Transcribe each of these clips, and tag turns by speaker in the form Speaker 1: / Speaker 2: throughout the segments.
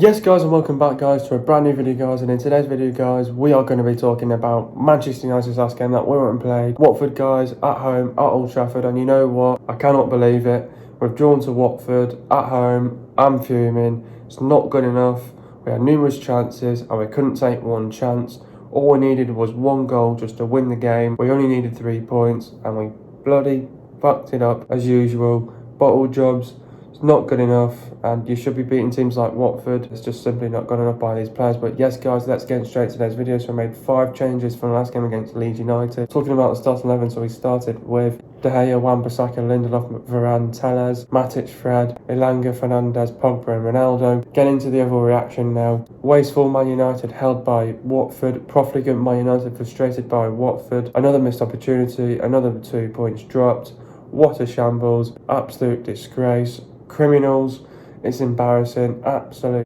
Speaker 1: Yes guys, and welcome back guys to a brand new video guys, and in today's video guys we are going to be talking about Manchester United's last game that we went and played. Watford guys at home at Old Trafford, and you know what, I cannot believe it. We've drawn to Watford at home. I'm fuming. It's not good enough. We had numerous chances and we couldn't take one chance. All we needed was one goal just to win the game. We only needed 3 points and we bloody fucked it up as usual. Bottle jobs. It's not good enough, and you should be beating teams like Watford. It's just simply not good enough by these players. But yes guys, let's get straight to today's video. So I made 5 changes from the last game against Leeds United. Talking about the starting 11, so we started with De Gea, Wan-Bissaka, Lindelof, Varane, Telles, Matic, Fred, Elanga, Fernandez, Pogba and Ronaldo. Get into the other reaction now. Wasteful Man United held by Watford. Profligate Man United frustrated by Watford. Another missed opportunity, another 2 points dropped. What a shambles, absolute disgrace. Criminals, it's embarrassing, absolute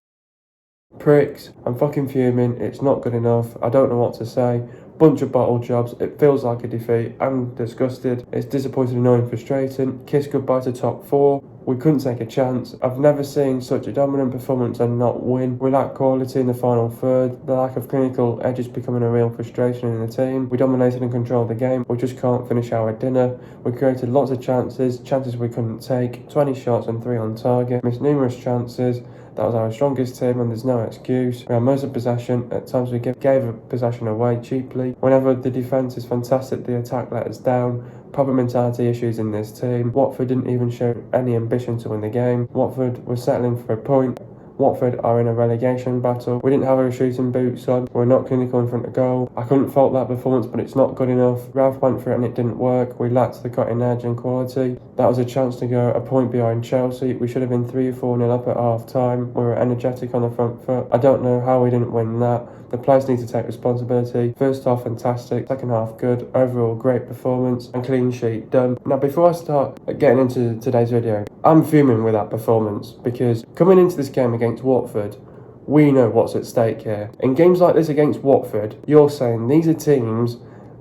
Speaker 1: pricks. I'm fucking fuming. It's not good enough. I don't know what to say. Bunch of bottle jobs. It feels like a defeat. I'm disgusted. It's disappointing, annoying, frustrating. Kiss goodbye to top 4. We couldn't take a chance. I've never seen such a dominant performance and not win. We lack quality in the final third. The lack of clinical edge is becoming a real frustration in the team. We dominated and controlled the game. We just can't finish our dinner. We created lots of chances we couldn't take. 20 shots and 3 on target. Missed numerous chances. That was our strongest team and there's no excuse. We had most of possession. At times we gave a possession away cheaply. Whenever the defence is fantastic, the attack let us down. Proper mentality issues in this team. Watford didn't even show any ambition to win the game. Watford was settling for a point. Watford are in a relegation battle. We didn't have our shooting boots on. We're not clinical in front of goal. I couldn't fault that performance, but it's not good enough. Ralph went for it and it didn't work. We lacked the cutting edge and quality. That was a chance to go a point behind Chelsea. We should have been 3 or 4-0 up at half time. We were energetic on the front foot. I don't know how we didn't win that. The players need to take responsibility. First half fantastic, second half good, overall great performance and clean sheet done. Now before I start getting into today's video, I'm fuming with that performance because coming into this game against Watford, we know what's at stake here. In games like this against Watford, you're saying these are teams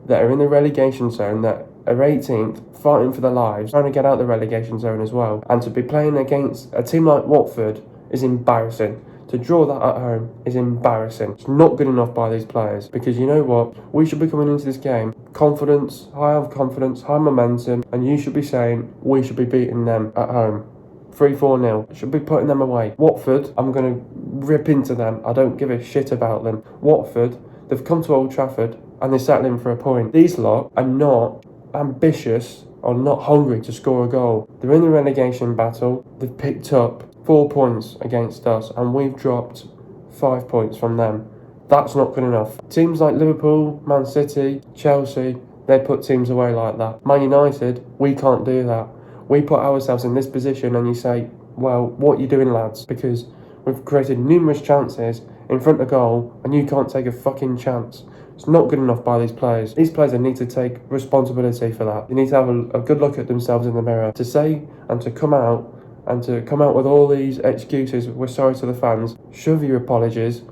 Speaker 1: that are in the relegation zone, that are 18th, fighting for their lives, trying to get out the relegation zone as well. And to be playing against a team like Watford is embarrassing. To draw that at home is embarrassing. It's not good enough by these players because you know what? We should be coming into this game confidence, high momentum, and you should be saying we should be beating them at home. 3-4-0. Should be putting them away. Watford, I'm going to rip into them. I don't give a shit about them. Watford, they've come to Old Trafford and they're settling for a point. These lot are not ambitious or not hungry to score a goal. They're in the relegation battle. They've picked up 4 points against us and we've dropped 5 points from them. That's not good enough. Teams like Liverpool, Man City, Chelsea, they put teams away like that. Man United, we can't do that. We put ourselves in this position and you say, well, what are you doing lads? Because we've created numerous chances in front of goal and you can't take a fucking chance. It's not good enough by these players. These players need to take responsibility for that. They need to have a good look at themselves in the mirror. To say and to come out with all these excuses, we're sorry to the fans, shove your apologies,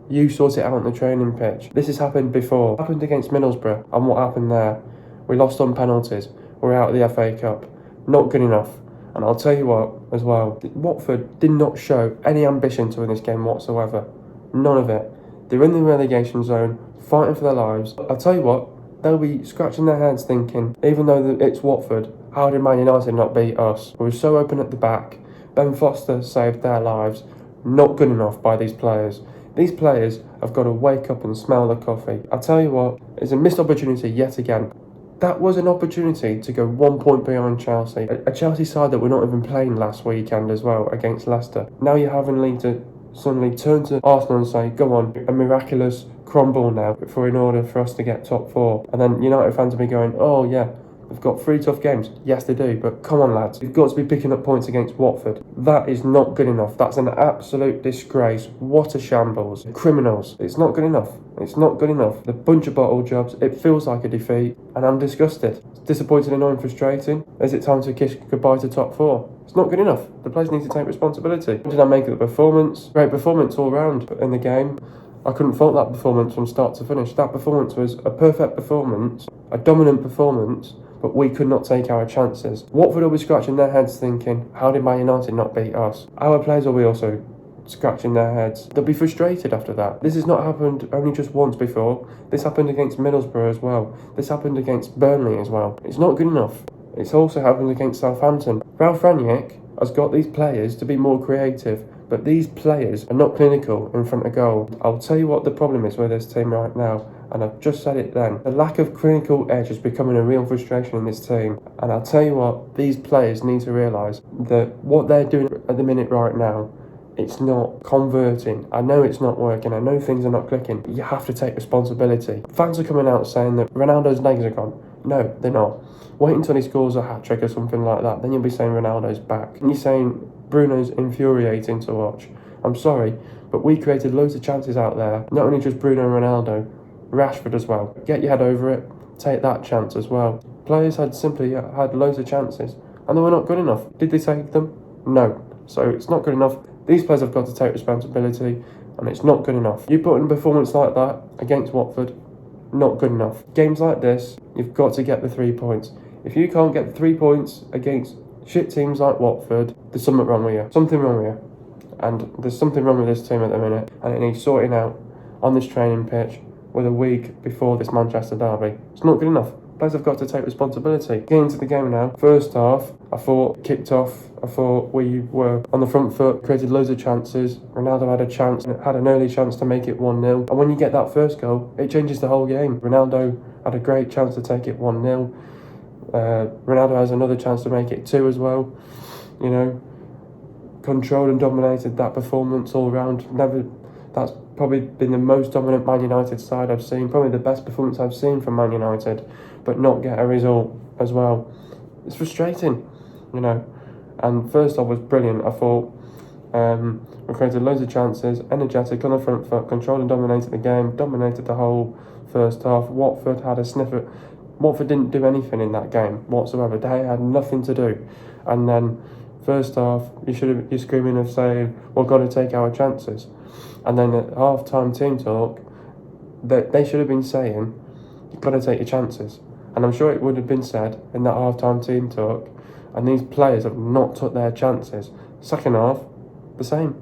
Speaker 1: you sort it out on the training pitch. This has happened before. It happened against Middlesbrough, and what happened there? We lost on penalties. We're out of the FA Cup. Not good enough. And I'll tell you what, as well, Watford did not show any ambition to win this game whatsoever. None of it. They're in the relegation zone, fighting for their lives. I'll tell you what, they'll be scratching their heads thinking, even though it's Watford, how did Man United not beat us? We were so open at the back. Ben Foster saved their lives. Not good enough by these players. These players have got to wake up and smell the coffee. I'll tell you what, it's a missed opportunity yet again. That was an opportunity to go 1 point behind Chelsea. A Chelsea side that we're not even playing last weekend as well against Leicester. Now you're having to suddenly turn to Arsenal and say, go on, a miraculous crumble now in order for us to get top 4. And then United fans will be going, oh yeah, they've got 3 tough games. Yes, they do. But come on, lads. You've got to be picking up points against Watford. That is not good enough. That's an absolute disgrace. What a shambles. Criminals. It's not good enough. It's not good enough. The bunch of bottle jobs. It feels like a defeat. And I'm disgusted. It's disappointing, annoying, frustrating. Is it time to kiss goodbye to top 4? It's not good enough. The players need to take responsibility. What did I make of the performance? Great performance all round in the game. I couldn't fault that performance from start to finish. That performance was a perfect performance. A dominant performance. But we could not take our chances. Watford will be scratching their heads thinking, how did Man United not beat us? Our players will be also scratching their heads. They'll be frustrated after that. This has not happened only just once before. This happened against Middlesbrough as well. This happened against Burnley as well. It's not good enough. It's also happened against Southampton. Ralph Rangnick has got these players to be more creative, but these players are not clinical in front of goal. I'll tell you what the problem is with this team right now, and I've just said it then. The lack of clinical edge is becoming a real frustration in this team. And I'll tell you what, these players need to realise that what they're doing at the minute right now, it's not converting. I know it's not working. I know things are not clicking. You have to take responsibility. Fans are coming out saying that Ronaldo's legs are gone. No, they're not. Wait until he scores a hat-trick or something like that. Then you'll be saying Ronaldo's back. And you're saying Bruno's infuriating to watch. I'm sorry, but we created loads of chances out there. Not only just Bruno and Ronaldo, Rashford as well. Get your head over it. Take that chance as well. Players had loads of chances, and they were not good enough. Did they take them? No. So it's not good enough. These players have got to take responsibility, and it's not good enough. You put in a performance like that against Watford, not good enough. Games like this, you've got to get the 3 points. If you can't get the 3 points against shit teams like Watford, there's something wrong with you. Something wrong with you. And there's something wrong with this team at the minute, and it needs sorting out on this training pitch with a week before this Manchester derby. It's not good enough. Players have got to take responsibility. Getting into the game now. First half, I thought kicked off. I thought we were on the front foot, created loads of chances. Ronaldo had a chance, had an early chance to make it 1-0. And when you get that first goal, it changes the whole game. Ronaldo had a great chance to take it 1-0. Ronaldo has another chance to make it 2 as well. You know, controlled and dominated that performance all round. That's probably been the most dominant Man United side I've seen. Probably the best performance I've seen from Man United, but not get a result as well. It's frustrating, you know. And first off was brilliant. I thought we created loads of chances, energetic on the front foot, controlled and dominated the game, dominated the whole first half. Watford had a sniffer. Watford didn't do anything in that game whatsoever. They had nothing to do. And then first half, you're screaming of saying, we've got to take our chances. And then at half-time team talk, they should have been saying, you've got to take your chances. And I'm sure it would have been said in that half-time team talk, and these players have not took their chances. Second half, the same.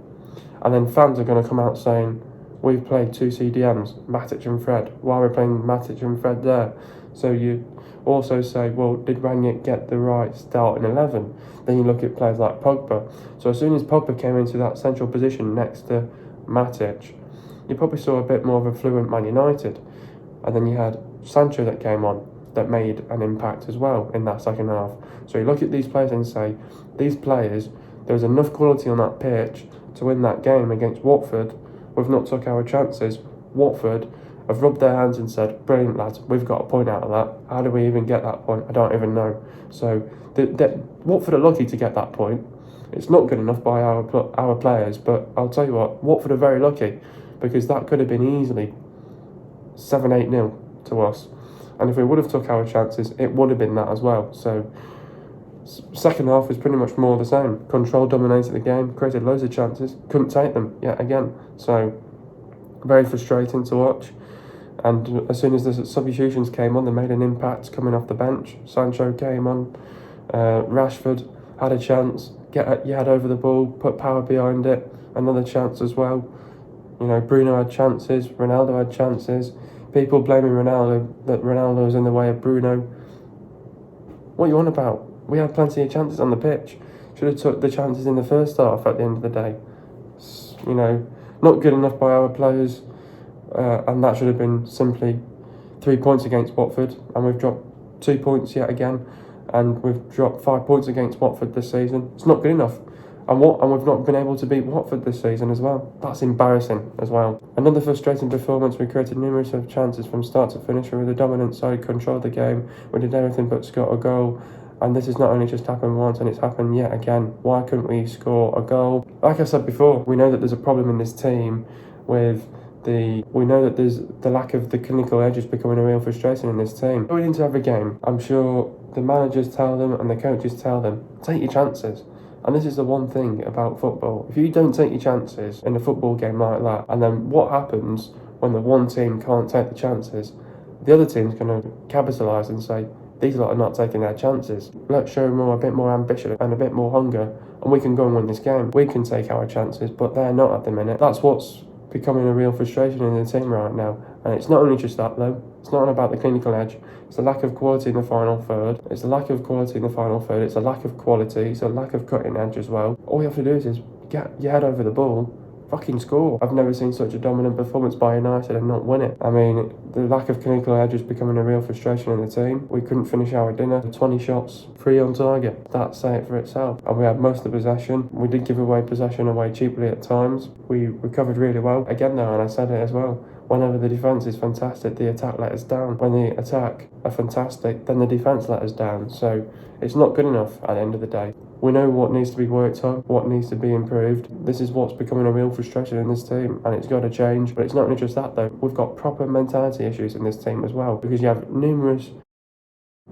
Speaker 1: And then fans are going to come out saying, we've played 2 CDMs, Matic and Fred. Why are we playing Matic and Fred there? So you also say, well, did Rangnick get the right start in 11? Then you look at players like Pogba. So as soon as Pogba came into that central position next to Matic, you probably saw a bit more of a fluent Man United. And then you had Sancho that came on, that made an impact as well in that second half. So you look at these players and say, these players, there was enough quality on that pitch to win that game against Watford. We've not took our chances. Watford have rubbed their hands and said, brilliant lads, we've got a point out of that. How do we even get that point? I don't even know. So Watford are lucky to get that point. It's not good enough by our players, but I'll tell you what, Watford are very lucky, because that could have been easily 7-8-0 to us. And if we would have took our chances, it would have been that as well. So second half was pretty much more the same. Control, dominated the game, created loads of chances, couldn't take them yet again. So very frustrating to watch. And as soon as the substitutions came on, they made an impact coming off the bench. Sancho came on, Rashford had a chance, get your head over the ball, put power behind it, another chance as well. You know, Bruno had chances, Ronaldo had chances. People blaming Ronaldo, that Ronaldo was in the way of Bruno. What are you on about? We had plenty of chances on the pitch. Should have took the chances in the first half at the end of the day. You know, not good enough by our players. And that should have been simply 3 points against Watford. And we've dropped 2 points yet again. And we've dropped 5 points against Watford this season. It's not good enough. And we've not been able to beat Watford this season as well. That's embarrassing as well. Another frustrating performance. We created numerous of chances from start to finish. We were the dominant side, controlled the game. We did everything but score a goal. And this has not only just happened once, and it's happened yet again. Why couldn't we score a goal? Like I said before, we know that there's a problem in this team with we know that there's the lack of the clinical edge is becoming a real frustration in this team. Going into every game, I'm sure the managers tell them and the coaches tell them, take your chances. And this is the one thing about football. If you don't take your chances in a football game like that, and then what happens when the one team can't take the chances, the other team's going to capitalise and say, these lot are not taking their chances. Let's show them a bit more ambition and a bit more hunger, and we can go and win this game. We can take our chances, but they're not at the minute. That's what's becoming a real frustration in the team right now. And it's not only just that though. It's not about the clinical edge. It's the lack of quality in the final third. It's the lack of quality in the final third. It's a lack of quality. It's a lack of cutting edge as well. All you have to do is get your head over the ball, fucking score. I've never seen such a dominant performance by United and not win it. I mean, the lack of clinical edge is becoming a real frustration in the team. We couldn't finish our dinner. 20 shots, 3 on target. That say it for itself. And we had most of the possession. We did give away possession away cheaply at times. We recovered really well. Again though, and I said it as well, whenever the defence is fantastic, the attack let us down. When the attack are fantastic, then the defence let us down. So it's not good enough at the end of the day. We know what needs to be worked on, what needs to be improved. This is what's becoming a real frustration in this team, and it's got to change. But it's not only just that though. We've got proper mentality issues in this team as well, because you have numerous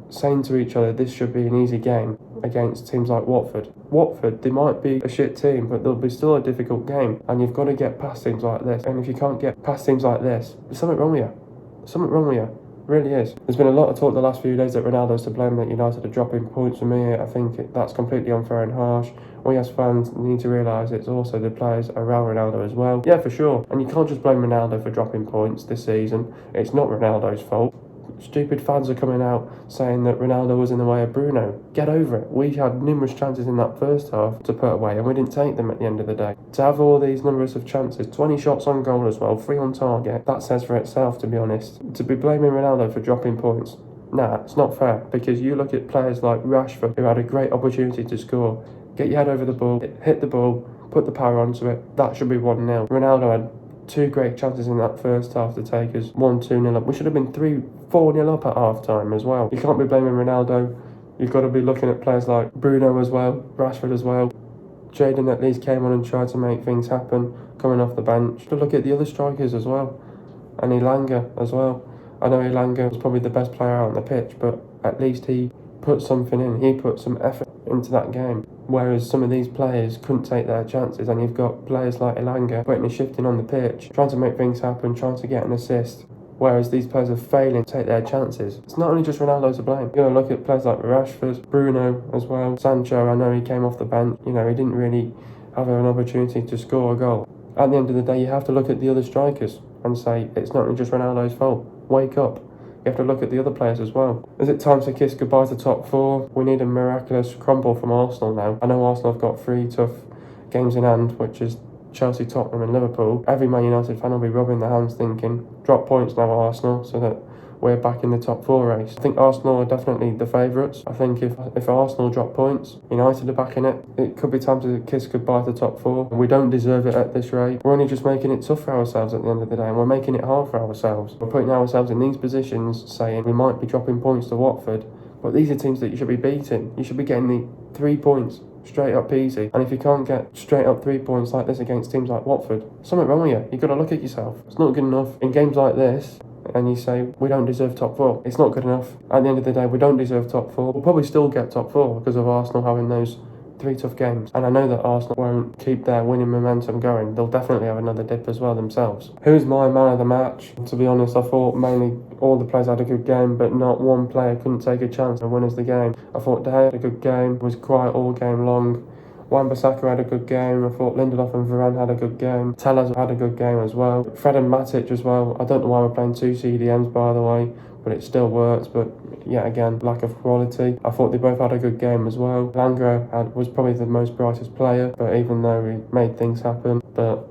Speaker 1: saying to each other this should be an easy game against teams like Watford. Watford, they might be a shit team, but they'll be still a difficult game, and you've got to get past teams like this. And if you can't get past teams like this, there's something wrong with you. There's something wrong with you. Really is. There's been a lot of talk the last few days that Ronaldo's to blame, that United are dropping points. For me, I think that's completely unfair and harsh. We as fans need to realise it's also the players around Ronaldo as well. Yeah, for sure. And you can't just blame Ronaldo for dropping points this season. It's not Ronaldo's fault. Stupid fans are coming out saying that Ronaldo was in the way of Bruno. Get over it. We had numerous chances in that first half to put away, and we didn't take them at the end of the day. To have all these numbers of chances, 20 shots on goal as well, 3 on target, that says for itself, to be honest. To be blaming Ronaldo for dropping points, nah, it's not fair, because you look at players like Rashford, who had a great opportunity to score. Get your head over the ball, hit the ball, put the power onto it, that should be 1-0. Ronaldo had 2 great chances in that first half to take us 1-2-0 up. We should have been 3-4-0 up at half time as well. You can't be blaming Ronaldo. You've got to be looking at players like Bruno as well, Rashford as well. Jadon at least came on and tried to make things happen coming off the bench. But look at the other strikers as well. And Elanga as well. I know Elanga was probably the best player out on the pitch, but at least he put something in. He put some effort into that game. Whereas some of these players couldn't take their chances, and you've got players like Elanga putting and shifting on the pitch, trying to make things happen, trying to get an assist. Whereas these players are failing to take their chances. It's not only just Ronaldo to blame. You're going to look at players like Rashford, Bruno as well. Sancho, I know he came off the bench. You know, he didn't really have an opportunity to score a goal. At the end of the day, you have to look at the other strikers and say, it's not only just Ronaldo's fault. Wake up. You have to look at the other players as well. Is it time to kiss goodbye to top 4? We need a miraculous crumble from Arsenal now. I know Arsenal have got 3 tough games in hand, which is Chelsea, Tottenham and Liverpool. Every Man United fan will be rubbing their hands thinking, drop points now Arsenal, so that we're back in the top 4 race. I think Arsenal are definitely the favourites. I think if Arsenal drop points, United are back in it. It could be time to kiss goodbye to top 4. We don't deserve it at this rate. We're only just making it tough for ourselves at the end of the day, and we're making it hard for ourselves. We're putting ourselves in these positions saying we might be dropping points to Watford, but these are teams that you should be beating. You should be getting the 3 points straight up easy. And if you can't get straight up 3 points like this against teams like Watford, something wrong with you. You've got to look at yourself. It's not good enough in games like this. And you say, we don't deserve top 4. It's not good enough. At the end of the day, we don't deserve top 4. We'll probably still get top 4 because of Arsenal having those 3 tough games. And I know that Arsenal won't keep their winning momentum going. They'll definitely have another dip as well themselves. Who's my man of the match? To be honest, I thought mainly all the players had a good game, but not one player couldn't take a chance to win us the game. I thought De Gea had a good game, was quiet all game long. Wan-Bissaka had a good game. I thought Lindelof and Varane had a good game. Tellez had a good game as well. Fred and Matic as well. I don't know why we're playing 2 CDMs by the way, but it still works. But yet again, lack of quality. I thought they both had a good game as well. Langro was probably the most brightest player, but even though he made things happen, but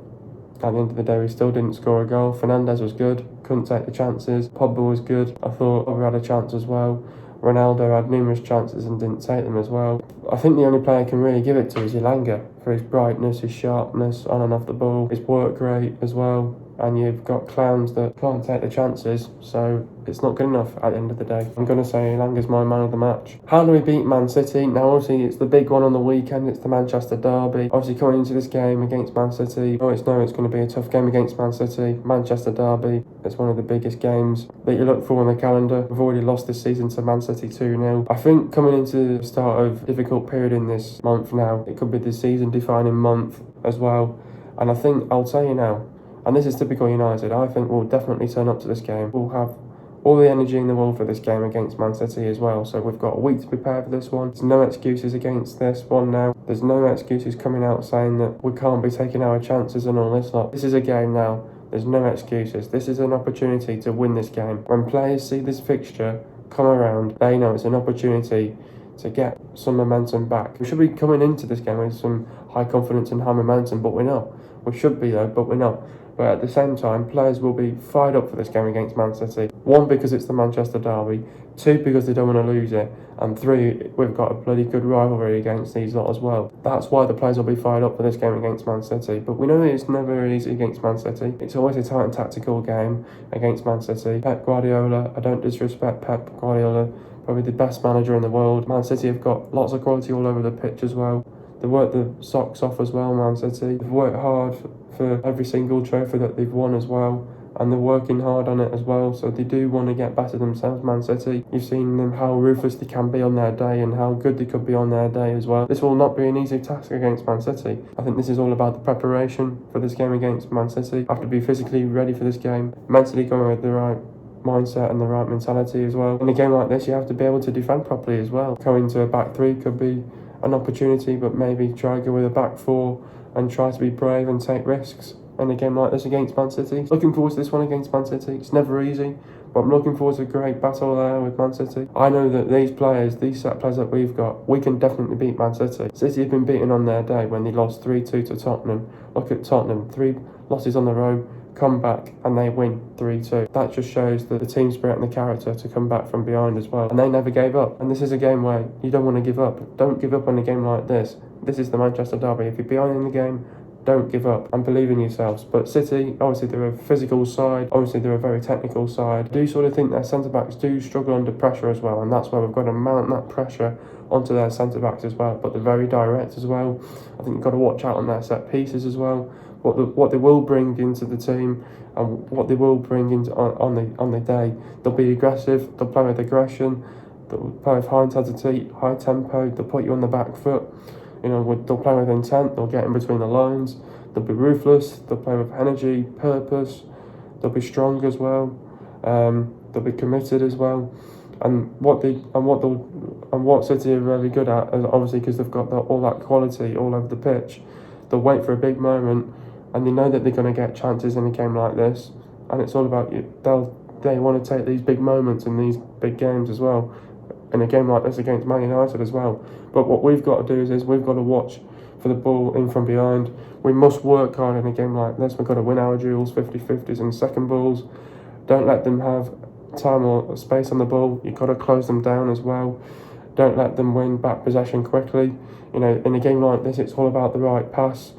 Speaker 1: at the end of the day, we still didn't score a goal. Fernandes was good, couldn't take the chances. Pogba was good. I thought Pogba had a chance as well. Ronaldo had numerous chances and didn't take them as well. I think the only player I can really give it to is Elanga for his brightness, his sharpness on and off the ball, his work rate as well. And you've got clowns that can't take the chances, so it's not good enough at the end of the day. I'm going to say Elanga's my man of the match. How do we beat Man City? Now obviously it's the big one on the weekend, it's the Manchester derby. Obviously coming into this game against Man City, it's going to be a tough game against Man City. Manchester derby, it's one of the biggest games that you look for on the calendar. We've already lost this season to Man City 2-0. I think coming into the start of a difficult period in this month now, it could be the season defining month as well. And I think, I'll tell you now, and this is typical United, I think we'll definitely turn up to this game. We'll have all the energy in the world for this game against Man City as well. So we've got a week to prepare for this one. There's no excuses against this one now. There's no excuses coming out saying that we can't be taking our chances and all this lot. This is a game now. There's no excuses. This is an opportunity to win this game. When players see this fixture come around, they know it's an opportunity to get some momentum back. We should be coming into this game with some high confidence and high momentum, but we're not. We should be though, but we're not. But at the same time, players will be fired up for this game against Man City. 1, because it's the Manchester derby. 2, because they don't want to lose it. And 3, we've got a bloody good rivalry against these lot as well. That's why the players will be fired up for this game against Man City. But we know it's never easy against Man City. It's always a tight and tactical game against Man City. Pep Guardiola, I don't disrespect Pep Guardiola, probably the best manager in the world. Man City have got lots of quality all over the pitch as well. They worked the socks off as well, Man City. They've worked hard for every single trophy that they've won as well. And they're working hard on it as well, so they do want to get better themselves, Man City. You've seen them, how ruthless they can be on their day and how good they could be on their day as well. This will not be an easy task against Man City. I think this is all about the preparation for this game against Man City. Have to be physically ready for this game, mentally going with the right mindset and the right mentality as well. In a game like this, you have to be able to defend properly as well. Going to a back 3 could be an opportunity, but maybe try to go with a back 4 and try to be brave and take risks in a game like this against Man City. Looking forward to this one against Man City. It's never easy, but I'm looking forward to a great battle there with Man City. I know that these players, these set players that we've got, we can definitely beat Man City. City have been beaten on their day when they lost 3-2 to Tottenham. Look at Tottenham, 3 losses on the road, come back and they win 3-2. That just shows that the team spirit and the character to come back from behind as well. And they never gave up. And this is a game where you don't want to give up. Don't give up on a game like this. This is the Manchester derby. If you're behind in the game, don't give up and believe in yourselves. But City, obviously they're a physical side, obviously they're a very technical side. I do sort of think their centre-backs do struggle under pressure as well, and that's where we've got to mount that pressure onto their centre-backs as well. But they're very direct as well. I think you've got to watch out on their set pieces as well. What they will bring into the team and what they will bring into on the day. They'll be aggressive, they'll play with aggression, they'll play with high intensity, high tempo, they'll put you on the back foot. You know, they'll play with intent, they'll get in between the lines, they'll be ruthless, they'll play with energy, purpose, they'll be strong as well, they'll be committed as well. And what City are really good at, is obviously because they've got all that quality all over the pitch, they'll wait for a big moment, and they know that they're going to get chances in a game like this, and it's all about you. They want to take these big moments in these big games as well, in a game like this against Man United as well. But what we've got to do is we've got to watch for the ball in from behind. We must work hard in a game like this. We've got to win our duels, 50-50s and second balls. Don't let them have time or space on the ball. You've got to close them down as well. Don't let them win back possession quickly. You know, in a game like this, it's all about the right pass.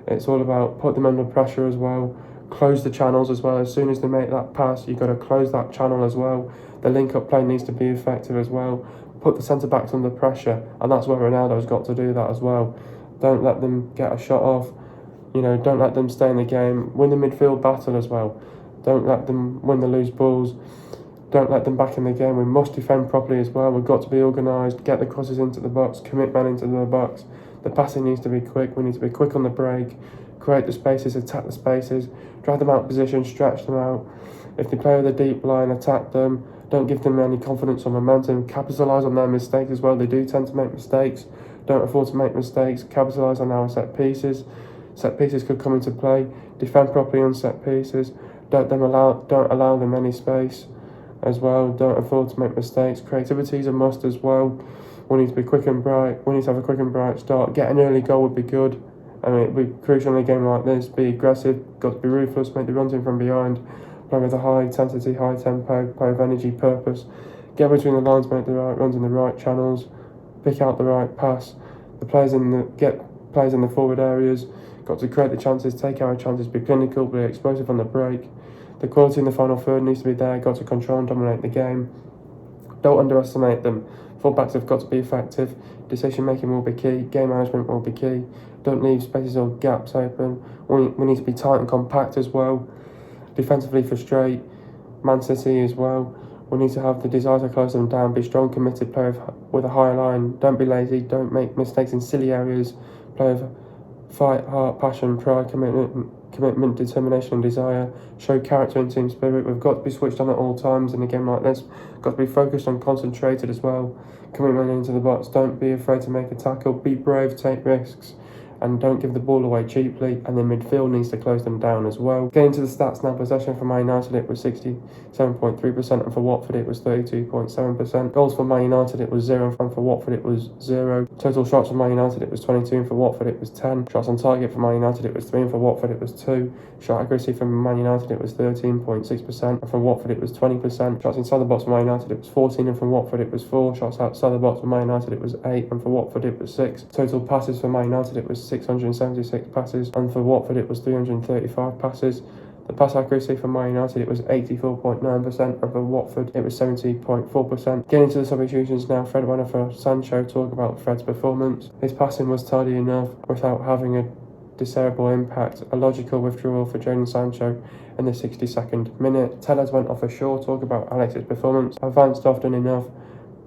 Speaker 1: It's all about put them under pressure as well. Close the channels as well. As soon as they make that pass, you've got to close that channel as well. The link-up play needs to be effective as well. Put the centre-backs under pressure, and that's where Ronaldo's got to do that as well. Don't let them get a shot off. You know, don't let them stay in the game. Win the midfield battle as well. Don't let them win the loose balls. Don't let them back in the game. We must defend properly as well. We've got to be organised, get the crosses into the box, commit man into the box. The passing needs to be quick. We need to be quick on the break, create the spaces, attack the spaces, drag them out of position, stretch them out. If they play with a deep line, attack them. Don't give them any confidence or momentum. Capitalise on their mistakes as well. They do tend to make mistakes. Don't afford to make mistakes. Capitalise on our set pieces. Set pieces could come into play. Defend properly on set pieces. Don't allow them any space as well. Don't afford to make mistakes. Creativity is a must as well. We need to be quick and bright. We need to have a quick and bright start. Get an early goal would be good. I mean, it would be crucial in a game like this. Be aggressive. Got to be ruthless. Make the runs in from behind. Play with a high intensity, high tempo, play with energy, purpose. Get between the lines, make the right runs in the right channels, pick out the right pass. Get players in the forward areas. Got to create the chances, take our chances, be clinical, be explosive on the break. The quality in the final third needs to be there. Got to control and dominate the game. Don't underestimate them. Fullbacks have got to be effective. Decision making will be key. Game management will be key. Don't leave spaces or gaps open. We need to be tight and compact as well. Defensively frustrate Man City as well. We need to have the desire to close them down. Be strong, committed, play with a high line. Don't be lazy. Don't make mistakes in silly areas. Play with fight, heart, passion, pride, commitment. commitment, determination and desire, show character and team spirit. We've got to be switched on at all times in a game like this. Got to be focused and concentrated as well. Commitment into the box, don't be afraid to make a tackle, be brave, take risks, and don't give the ball away cheaply. And then midfield needs to close them down as well. Getting to the stats now, possession for Man United it was 67.3%, and for Watford it was 32.7%. Goals for Man United it was 0, and for Watford it was 0. Total shots for Man United it was 22, and for Watford it was 10. Shots on target for Man United it was 3, and for Watford it was 2. Shot accuracy for Man United it was 13.6%, and for Watford it was 20%. Shots inside the box for Man United it was 14, and for Watford it was 4. Shots outside the box for Man United it was 8, and for Watford it was 6. Total passes for Man United it was 676 passes, and for Watford it was 335 passes. The pass accuracy for Man United it was 84.9%, and for Watford it was 70.4%. Getting into the substitutions now, Fred went off for Sancho. Talk about Fred's performance. His passing was tidy enough without having a discernible impact. A logical withdrawal for Jadon Sancho in the 62nd minute. Tellez went off for Shaw. Talk about Alex's performance. Advanced often enough,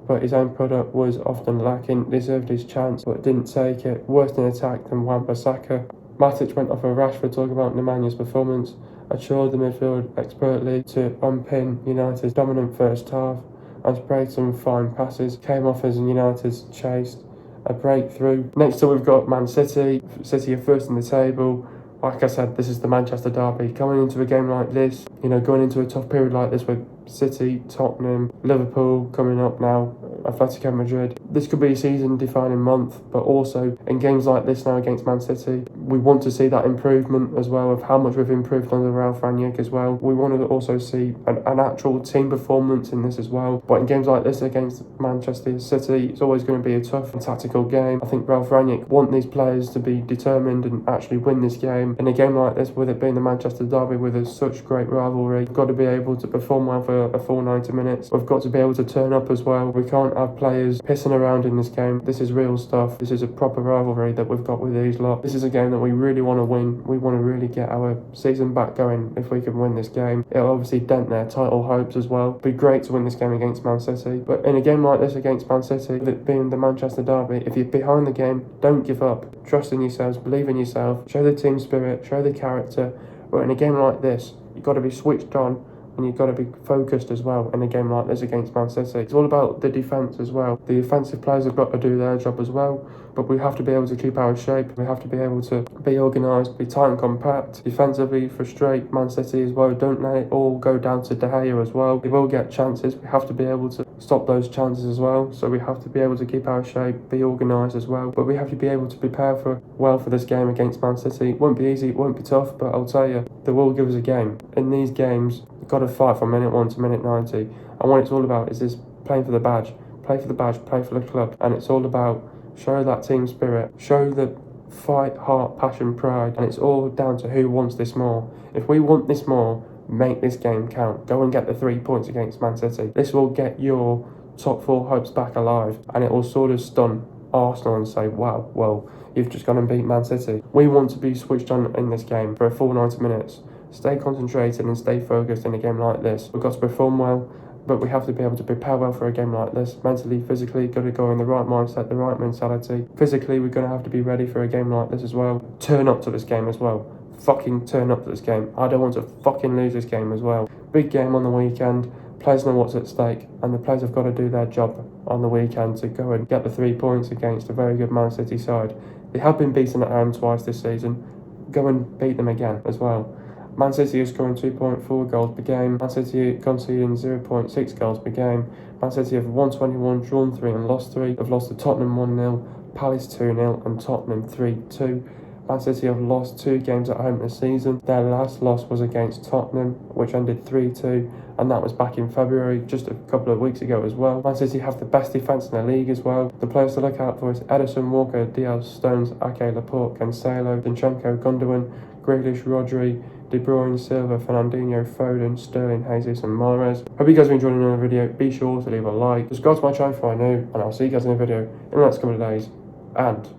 Speaker 1: but his own product was often lacking. Deserved his chance, but didn't take it. Worse in attack than Wan-Bissaka. Matic went off for Rashford. Talk about Nemanja performance. Assured the midfield expertly to unpin United's dominant first half and sprayed some fine passes. Came off as United's chased a breakthrough. Next up we've got Man City. City are first in the table. Like I said, this is the Manchester derby. Coming into a game like this, going into a tough period like this with City, Tottenham, Liverpool coming up now, Atletico Madrid. This could be a season-defining month, but also in games like this now against Man City, we want to see that improvement as well of how much we've improved under Ralf Rangnick as well. We want to also see an actual team performance in this as well. But in games like this against Manchester City, it's always going to be a tough and tactical game. I think Ralf Rangnick want these players to be determined and actually win this game. In a game like this, with it being the Manchester derby with such great rivalry, we've got to be able to perform well for a full 90 minutes. We've got to be able to turn up as well. We can't have players pissing around in this game. This is real stuff. This is a proper rivalry that we've got with these lot. This is a game that we really want to win. We want to really get our season back going if we can win this game. It'll obviously dent their title hopes as well. It'd be great to win this game against Man City. But in a game like this against Man City, with it being the Manchester derby, if you're behind the game, don't give up. Trust in yourselves, believe in yourself, show the team spirit, show the character. But in a game like this, you've got to be switched on, and you've got to be focused as well in a game like this against Man City. It's all about the defence as well. The offensive players have got to do their job as well, but we have to be able to keep our shape. We have to be able to be organised, be tight and compact. Defensively, frustrate Man City as well. Don't let it all go down to De Gea as well. They will get chances. We have to be able to stop those chances as well. So we have to be able to keep our shape, be organised as well. But we have to be able to prepare well for this game against Man City. It won't be easy, it won't be tough, but I'll tell you, they will give us a game. In these games, you've got to fight from minute 1 to minute 90. And what it's all about is this playing for the badge. Play for the badge, play for the club. And it's all about show that team spirit, show the fight, heart, passion, pride. And it's all down to who wants this more. If we want this more, make this game count. Go and get the 3 points against Man City. This will get your top 4 hopes back alive. And it will sort of stun Arsenal and say, wow, well, you've just gone and beat Man City. We want to be switched on in this game for a full 90 minutes. Stay concentrated and stay focused in a game like this. We've got to perform well, but we have to be able to prepare well for a game like this. Mentally, physically, got to go in the right mindset, the right mentality. Physically, we're going to have to be ready for a game like this as well. Turn up to this game as well. Fucking turn up to this game. I don't want to fucking lose this game as well. Big game on the weekend. Players know what's at stake, and the players have got to do their job on the weekend to go and get the 3 points against a very good Man City side. They have been beaten at home twice this season. Go and beat them again as well. Man City is scoring 2.4 goals per game. Man City conceding 0.6 goals per game. Man City have won 21, drawn 3 and lost 3. They've lost to Tottenham 1-0, Palace 2-0 and Tottenham 3-2. Man City have lost 2 games at home this season. Their last loss was against Tottenham, which ended 3-2, and that was back in February, just a couple of weeks ago as well. Man City have the best defence in the league as well. The players to look out for is Ederson, Walker, Diaz, Stones, Ake, Laporte, Cancelo, Zinchenko, Gundogan, Grealish, Rodri, De Bruyne, Silva, Fernandinho, Foden, Sterling, Jesus and Mahrez. Hope you guys are enjoying another video. Be sure to leave a like. Subscribe to my channel if you're new, and I'll see you guys in a video in the next couple of days. And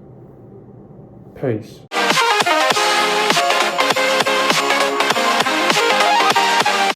Speaker 1: peace.